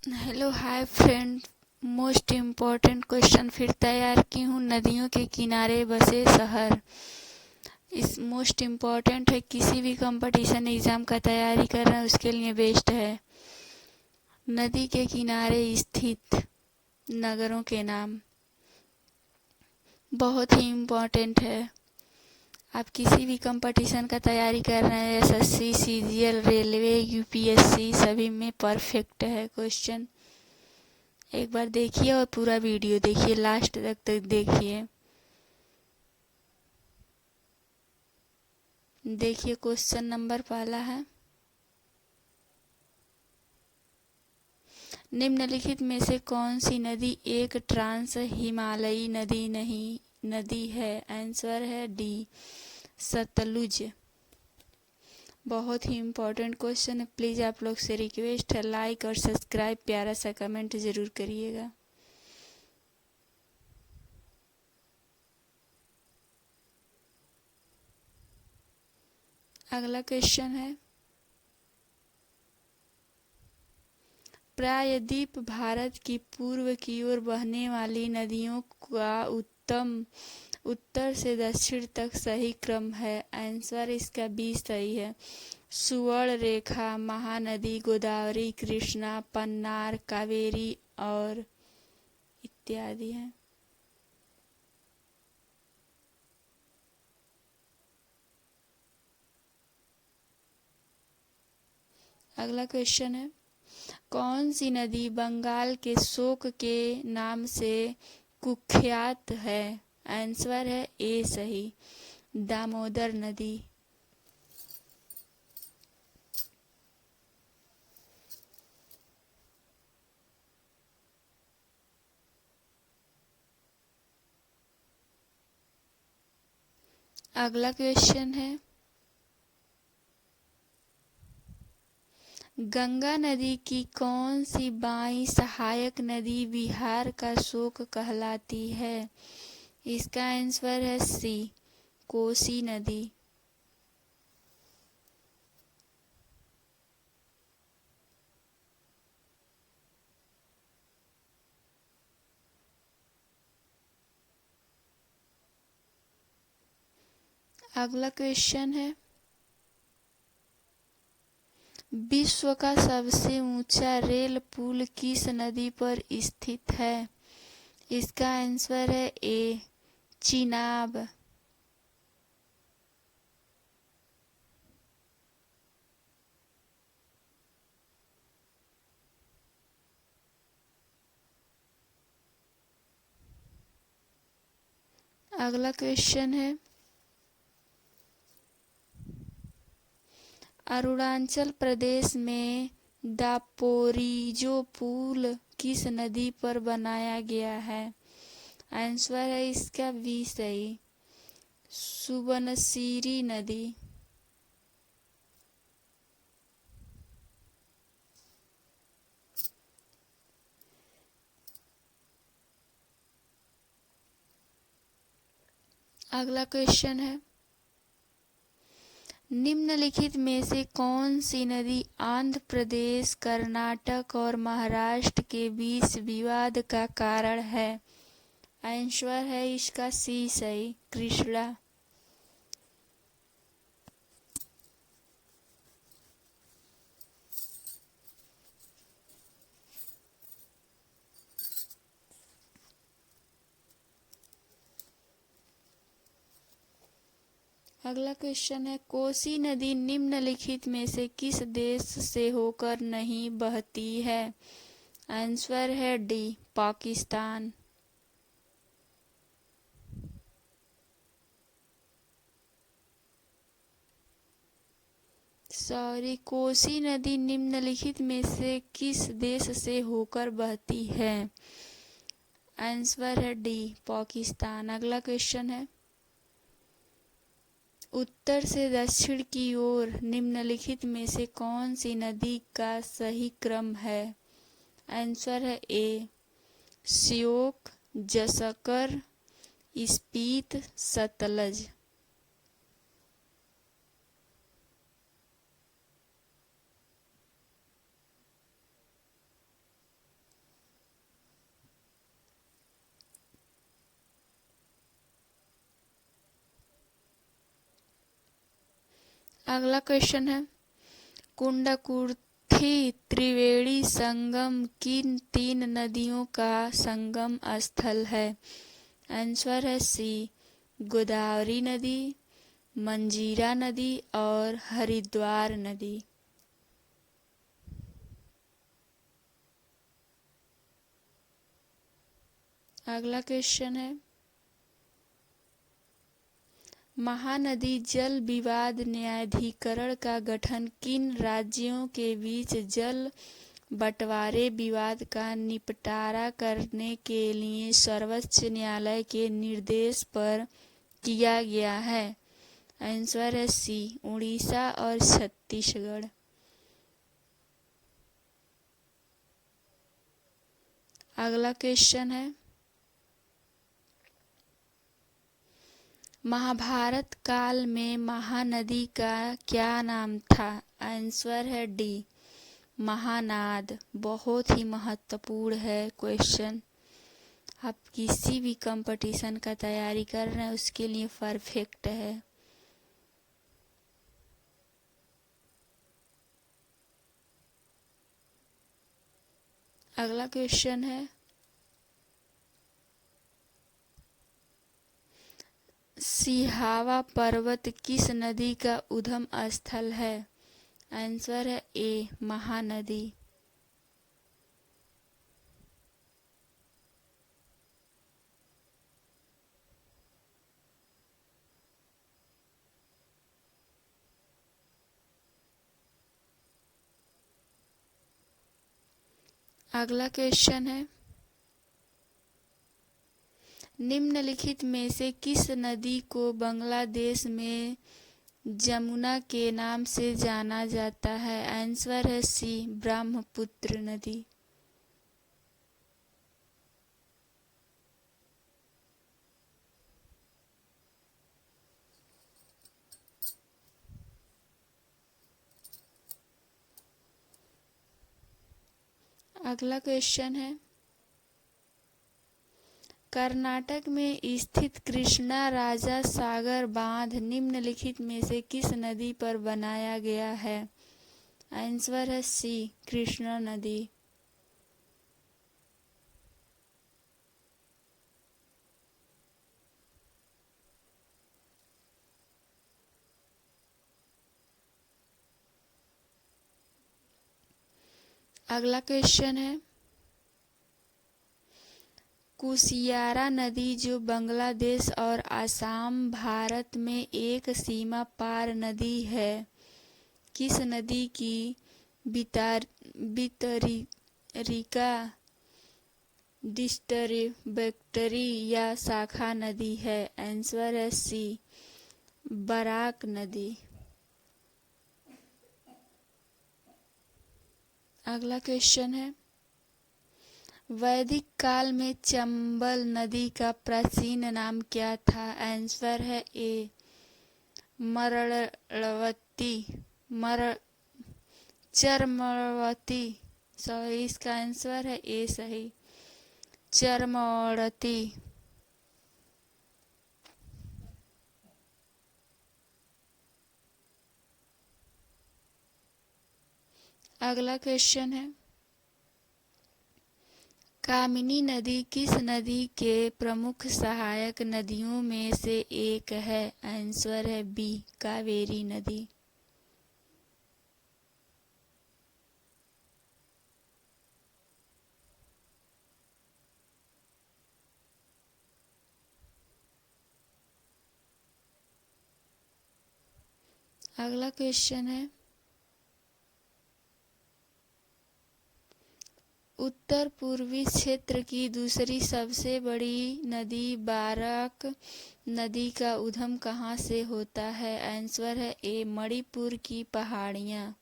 Hello hi friend. Most important question फिर तैयार की हूँ। नदियों के किनारे बसे शहर। इस मोस्ट इम्पॉर्टेंट है, किसी भी कंपटीशन एग्ज़ाम का तैयारी कर रहे हैं उसके लिए बेस्ट है। नदी के किनारे स्थित नगरों के नाम बहुत ही इम्पॉर्टेंट है। आप किसी भी कंपटीशन का तैयारी कर रहे हैं, एसएससी, सीजीएल, रेलवे, यूपीएससी, सभी में परफेक्ट है क्वेश्चन। एक बार देखिए और पूरा वीडियो देखिए, लास्ट तक देखिए। देखिए क्वेश्चन नंबर पहला है, निम्नलिखित में से कौन सी नदी एक ट्रांस हिमालयी नदी है? आंसर है डी, सतलुज। बहुत ही इम्पोर्टेंट क्वेश्चन है। प्लीज़ आप लोग से रिक्वेस्ट है, लाइक और सब्सक्राइब, प्यारा सा कमेंट ज़रूर करिएगा। अगला क्वेश्चन है, प्रायद्वीप भारत की पूर्व की ओर बहने वाली नदियों का उत्तर से दक्षिण तक सही क्रम है। आंसर इसका बी सही है। सुवर्ण रेखा, महानदी, गोदावरी, कृष्णा, पन्नार, कावेरी और इत्यादि हैं। अगला क्वेश्चन है, कौन सी नदी बंगाल के शोक के नाम से कुख्यात है? आंसर है ए सही, दामोदर नदी। अगला क्वेश्चन है, गंगा नदी की कौन सी बाई सहायक नदी बिहार का शोक कहलाती है? इसका आंसर है सी, कोसी नदी। अगला क्वेश्चन है, विश्व का सबसे ऊंचा रेल पुल किस नदी पर स्थित है? इसका आंसर है ए, चिनाब। अगला क्वेश्चन है, अरुणाचल प्रदेश में दापोरिजो पुल किस नदी पर बनाया गया है? आंसर है इसका बी सही, सुबनसिरी नदी। अगला क्वेश्चन है, निम्नलिखित में से कौन सी नदी आंध्र प्रदेश, कर्नाटक और महाराष्ट्र के बीच विवाद का कारण है? आंसर है इसका सी सही, कृष्णा। अगला क्वेश्चन है, कोसी नदी निम्नलिखित में से किस देश से होकर नहीं बहती है? आंसर है डी, पाकिस्तान। कोसी नदी निम्नलिखित में से किस देश से होकर बहती है? आंसर है डी, पाकिस्तान। अगला क्वेश्चन है, उत्तर से दक्षिण की ओर निम्नलिखित में से कौन सी नदी का सही क्रम है? आंसर है ए, श्योक, जसकर, स्पीत, सतलज। अगला क्वेश्चन है, कुंडकुर्थी त्रिवेणी संगम किन तीन नदियों का संगम स्थल है? आंसर है सी, गोदावरी नदी, मंजीरा नदी और हरिद्वार नदी। अगला क्वेश्चन है, महानदी जल विवाद न्यायाधिकरण का गठन किन राज्यों के बीच जल बंटवारे विवाद का निपटारा करने के लिए सर्वोच्च न्यायालय के निर्देश पर किया गया है? आंसर है सी, उड़ीसा और छत्तीसगढ़। अगला क्वेश्चन है, महाभारत काल में महानदी का क्या नाम था? आंसर है डी, महानाद। बहुत ही महत्वपूर्ण है क्वेश्चन। आप किसी भी कंपटीशन का तैयारी कर रहे हैं उसके लिए परफेक्ट है। अगला क्वेश्चन है, सिहावा पर्वत किस नदी का उद्गम स्थल है? आंसर है ए, महानदी। अगला क्वेश्चन है, निम्नलिखित में से किस नदी को बांग्लादेश में जमुना के नाम से जाना जाता है? आंसर है सी, ब्रह्मपुत्र नदी। अगला क्वेश्चन है, कर्नाटक में स्थित कृष्णा राजा सागर बांध निम्नलिखित में से किस नदी पर बनाया गया है? आंसर है सी, कृष्णा नदी। अगला क्वेश्चन है, कुशियारा नदी जो बांग्लादेश और असम भारत में एक सीमा पार नदी है, किस नदी की वितरिका डिस्ट्रीब्यूटरी या शाखा नदी है? आंसर है सी, बराक नदी। अगला क्वेश्चन है, वैदिक काल में चंबल नदी का प्राचीन नाम क्या था? आंसर है ए, चरमवती। सही, इसका आंसर है ए, सही, चरमवती। अगला क्वेश्चन है, कामिनी नदी किस नदी के प्रमुख सहायक नदियों में से एक है? आंसर है बी, कावेरी नदी। अगला क्वेश्चन है, उत्तर पूर्वी क्षेत्र की दूसरी सबसे बड़ी नदी बराक नदी का उद्गम कहाँ से होता है? आंसर है ए, मणिपुर की पहाड़ियाँ।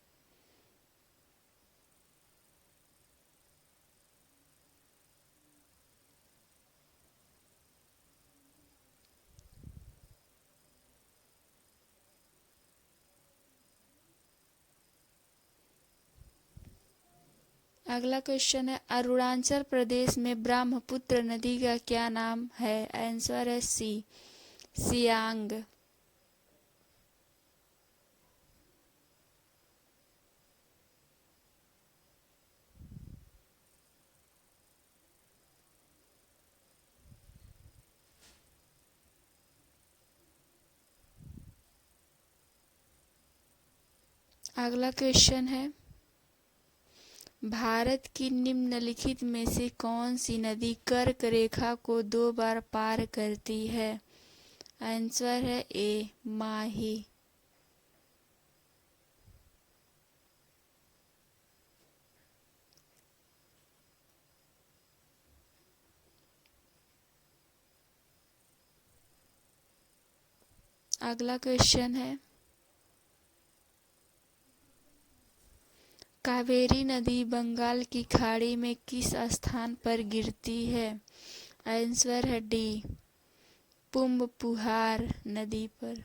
अगला क्वेश्चन है, अरुणाचल प्रदेश में ब्रह्मपुत्र नदी का क्या नाम है? आंसर है सी, सियांग। अगला क्वेश्चन है, भारत की निम्नलिखित में से कौन सी नदी कर्क रेखा को 2 बार पार करती है? आंसर है ए माही। अगला क्वेश्चन है, कावेरी नदी बंगाल की खाड़ी में किस स्थान पर गिरती है? आंसर है डी पुम्बपुहार नदी पर।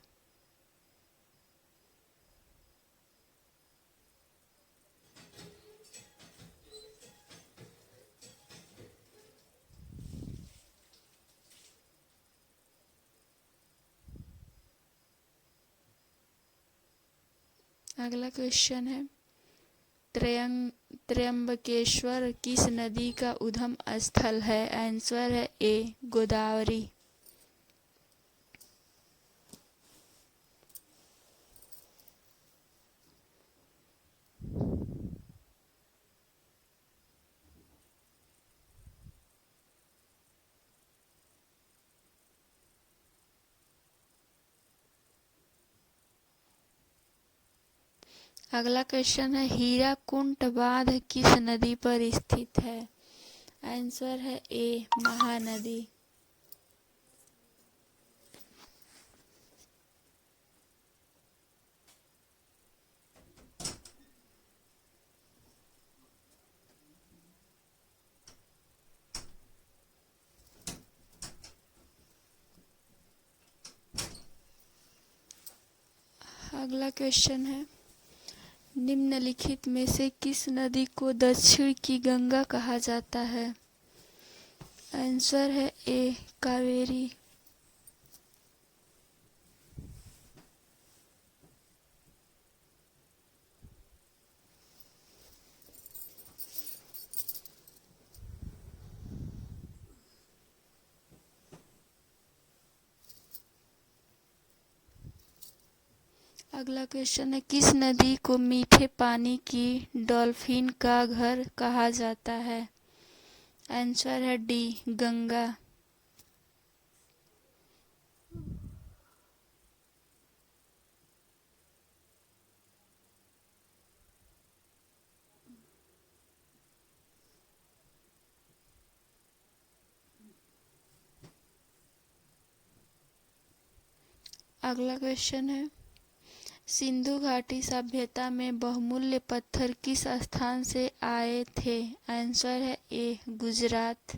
अगला क्वेश्चन है, त्र्यंबकेश्वर किस नदी का उद्गम स्थल है? आंसर है ए गोदावरी। अगला क्वेश्चन है, हीराकुंड बांध किस नदी पर स्थित है? आंसर है ए महानदी। अगला क्वेश्चन है, निम्नलिखित में से किस नदी को दक्षिण की गंगा कहा जाता है? आंसर है ए कावेरी। अगला क्वेश्चन है, किस नदी को मीठे पानी की डॉल्फिन का घर कहा जाता है? आंसर है डी गंगा। अगला क्वेश्चन है, सिंधु घाटी सभ्यता में बहुमूल्य पत्थर किस स्थान से आए थे? आंसर है ए गुजरात।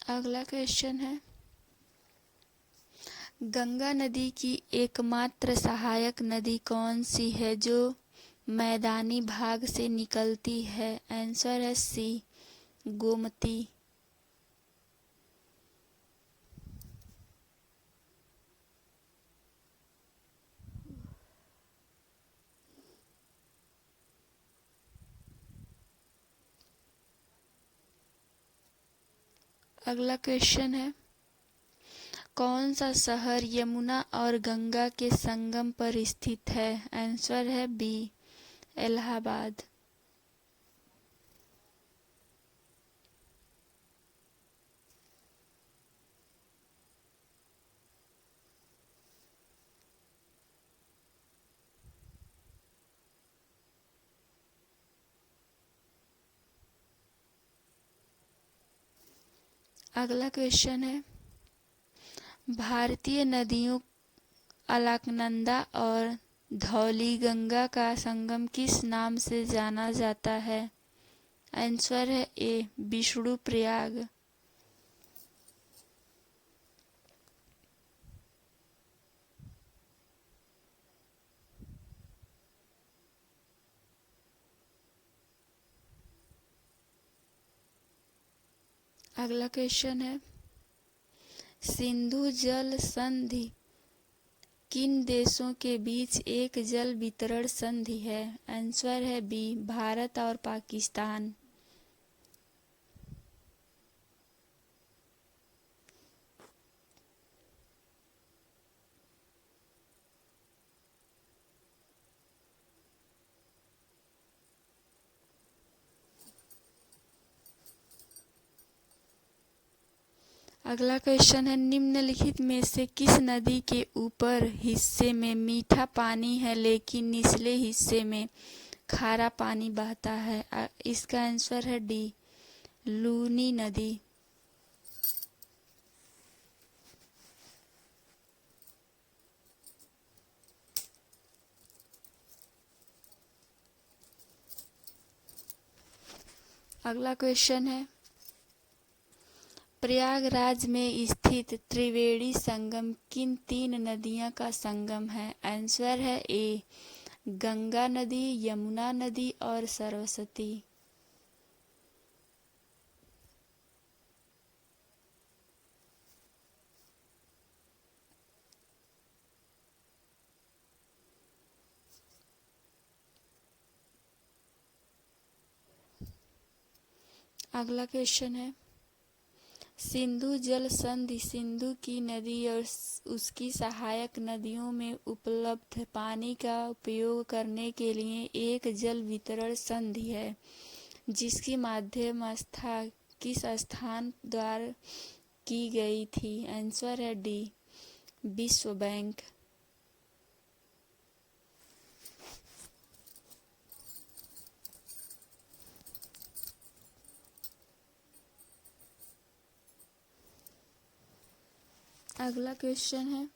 अगला क्वेश्चन है, गंगा नदी की एकमात्र सहायक नदी कौन सी है जो मैदानी भाग से निकलती है? आंसर है सी गोमती। अगला क्वेश्चन है, कौन सा शहर यमुना और गंगा के संगम पर स्थित है? आंसर है बी इलाहाबाद। अगला क्वेश्चन है, भारतीय नदियों अलकनंदा और धौलीगंगा का संगम किस नाम से जाना जाता है? आंसर है ए विष्णुप्रयाग। अगला क्वेश्चन है, सिंधु जल संधि किन देशों के बीच एक जल वितरण संधि है? आंसर है बी, भारत और पाकिस्तान। अगला क्वेश्चन है, निम्नलिखित में से किस नदी के ऊपर हिस्से में मीठा पानी है लेकिन निचले हिस्से में खारा पानी बहता है? इसका आंसर है डी, लूनी नदी। अगला क्वेश्चन है, प्रयागराज में स्थित त्रिवेणी संगम किन तीन नदियों का संगम है? आंसर है ए, गंगा नदी, यमुना नदी और सरस्वती। अगला क्वेश्चन है, सिंधु जल संधि सिंधु की नदी और उसकी सहायक नदियों में उपलब्ध पानी का उपयोग करने के लिए एक जल वितरण संधि है जिसकी मध्यस्थता किस स्थान द्वारा की गई थी? आंसर है डी, विश्व बैंक। अगला क्वेश्चन है,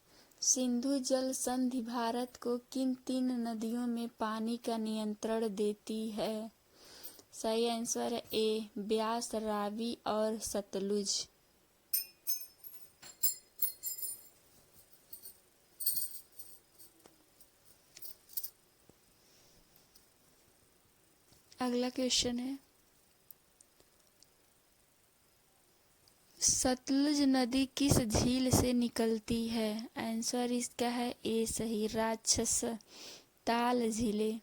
सिंधु जल संधि भारत को किन तीन नदियों में पानी का नियंत्रण देती है? सही आंसर है ए, ब्यास, रावी और सतलुज। अगला क्वेश्चन है, सतलुज नदी किस झील से निकलती है? आंसर इसका है ए, सही, राक्षस ताल झीलें।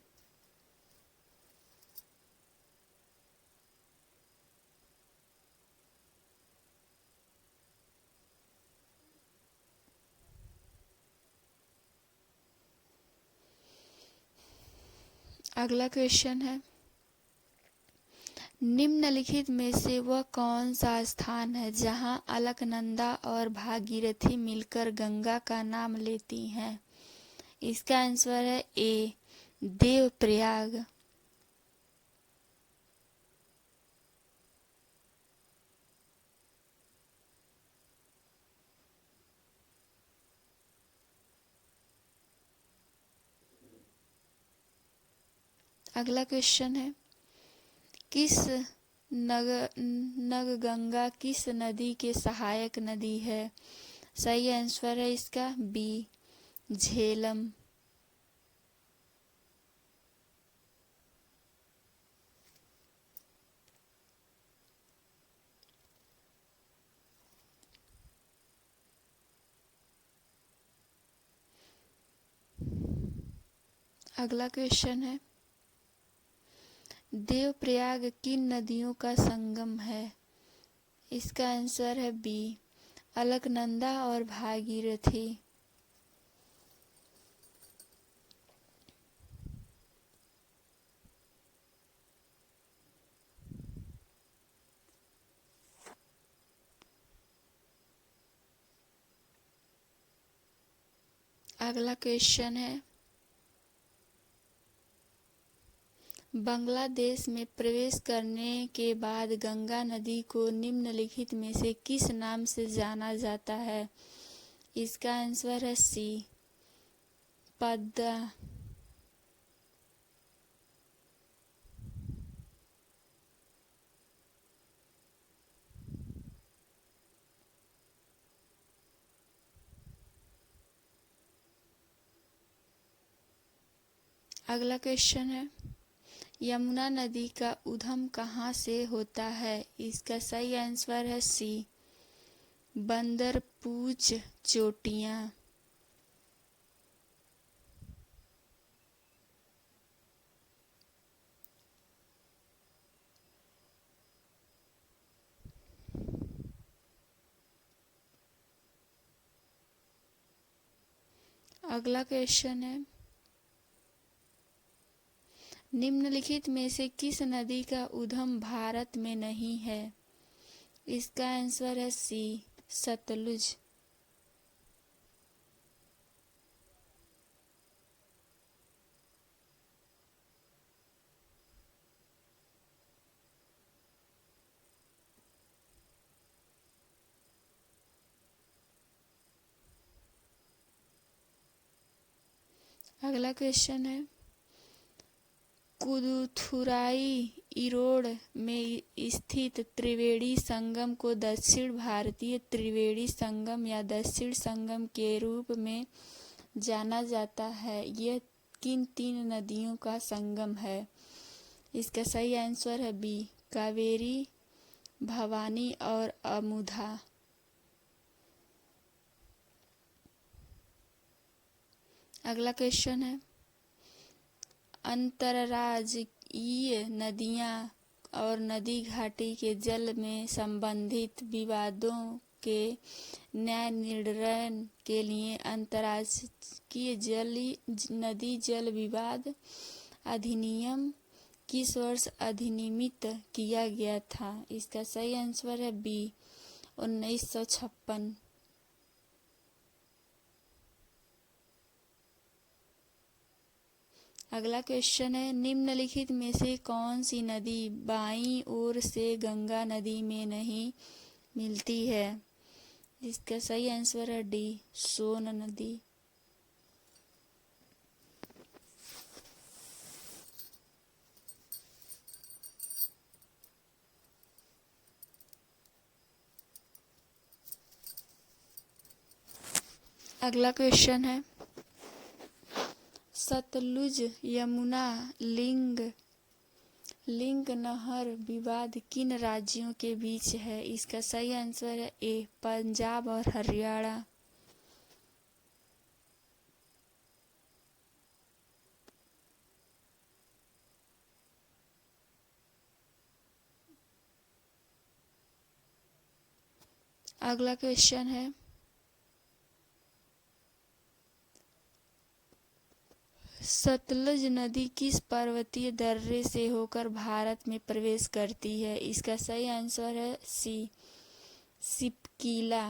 अगला क्वेश्चन है, निम्नलिखित में से वह कौन सा स्थान है जहां अलकनंदा और भागीरथी मिलकर गंगा का नाम लेती हैं? इसका आंसर है ए, देवप्रयाग। अगला क्वेश्चन है, किस नगगंगा किस नदी के सहायक नदी है? सही आंसर है इसका बी, झेलम। अगला क्वेश्चन है, देवप्रयाग किन नदियों का संगम है? इसका आंसर है बी, अलकनंदा और भागीरथी। अगला क्वेश्चन है, बांग्लादेश में प्रवेश करने के बाद गंगा नदी को निम्नलिखित में से किस नाम से जाना जाता है? इसका आंसर है सी, पद्मा। अगला क्वेश्चन है, यमुना नदी का उद्गम कहाँ से होता है? इसका सही आंसर है सी, बंदरपूछ चोटियाँ। अगला क्वेश्चन है, निम्नलिखित में से किस नदी का उद्गम भारत में नहीं है? इसका आंसर है सी, सतलुज। अगला क्वेश्चन है, कुदुथुराई इरोड में स्थित त्रिवेणी संगम को दक्षिण भारतीय त्रिवेणी संगम या दक्षिण संगम के रूप में जाना जाता है। यह किन तीन नदियों का संगम है? इसका सही आंसर है बी, कावेरी, भवानी और अमुधा। अगला क्वेश्चन है, अंतर्राज्यीय नदियां और नदी घाटी के जल में संबंधित विवादों के न्याय निर्णय के लिए अंतर्राज्यीय नदी जल विवाद अधिनियम किस वर्ष अधिनियमित किया गया था? इसका सही आंसर है बी, 1956। अगला क्वेश्चन है, निम्नलिखित में से कौन सी नदी बाईं ओर से गंगा नदी में नहीं मिलती है? इसका सही आंसर है डी, सोन नदी। अगला क्वेश्चन है, सतलुज यमुना लिंक नहर विवाद किन राज्यों के बीच है? इसका सही आंसर है ए, पंजाब और हरियाणा। अगला क्वेश्चन है, सतलुज नदी किस पर्वतीय दर्रे से होकर भारत में प्रवेश करती है? इसका सही आंसर है सी, सिपकीला।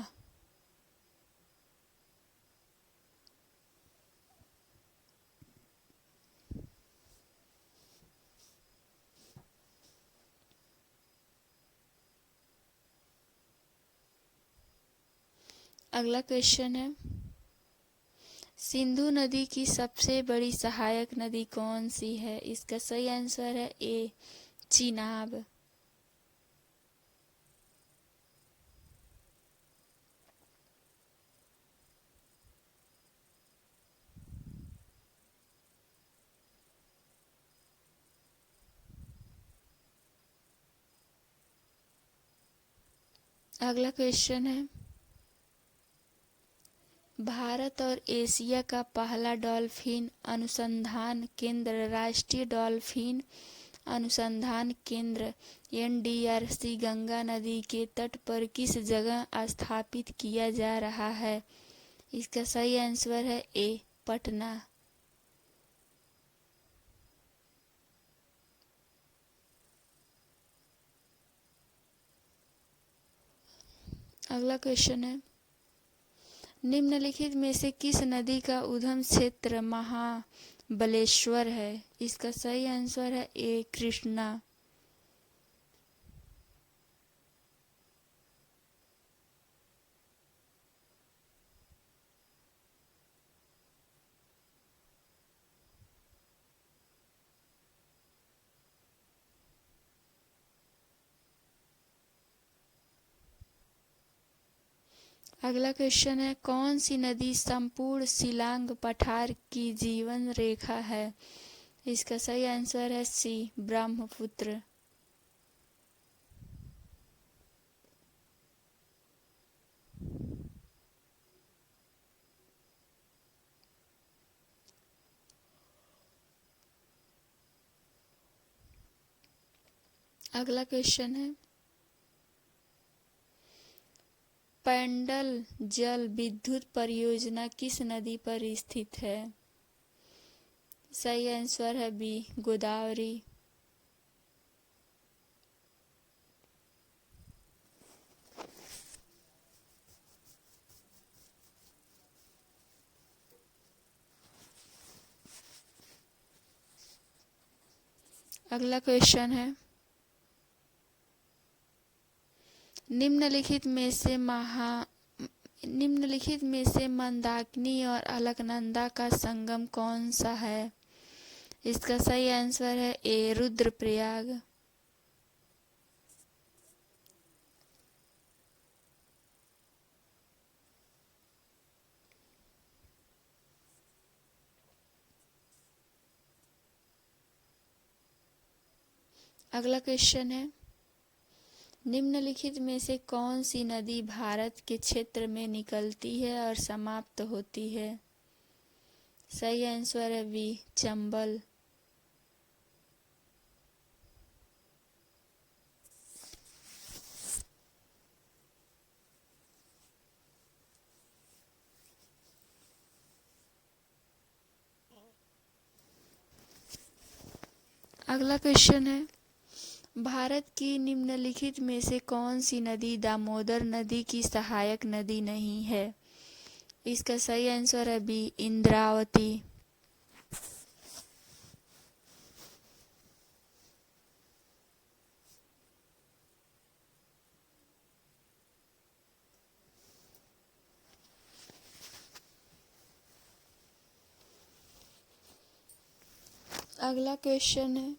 अगला क्वेश्चन है, सिंधु नदी की सबसे बड़ी सहायक नदी कौन सी है? इसका सही आंसर है ए, चिनाब। अगला क्वेश्चन है, भारत और एशिया का पहला डॉल्फिन अनुसंधान केंद्र राष्ट्रीय डॉल्फिन अनुसंधान केंद्र NDRC गंगा नदी के तट पर किस जगह स्थापित किया जा रहा है? इसका सही आंसर है ए, पटना। अगला क्वेश्चन है, निम्नलिखित में से किस नदी का उद्गम क्षेत्र महाबलेश्वर है? इसका सही आंसर है ए, कृष्णा। अगला क्वेश्चन है, कौन सी नदी संपूर्ण शिलांग पठार की जीवन रेखा है? इसका सही आंसर है सी, ब्रह्मपुत्र। अगला क्वेश्चन है, पैंडल जल विद्युत परियोजना किस नदी पर स्थित है? सही आंसर है बी, गोदावरी। अगला क्वेश्चन है, निम्नलिखित में से मंदाकिनी और अलकनंदा का संगम कौन सा है? इसका सही आंसर है ए, रुद्रप्रयाग। अगला क्वेश्चन है, निम्नलिखित में से कौन सी नदी भारत के क्षेत्र में निकलती है और समाप्त होती है? सही आंसर है बी, चंबल। अगला क्वेश्चन है, भारत की निम्नलिखित में से कौन सी नदी दामोदर नदी की सहायक नदी नहीं है? इसका सही आंसर है बी, इंद्रावती। अगला क्वेश्चन है,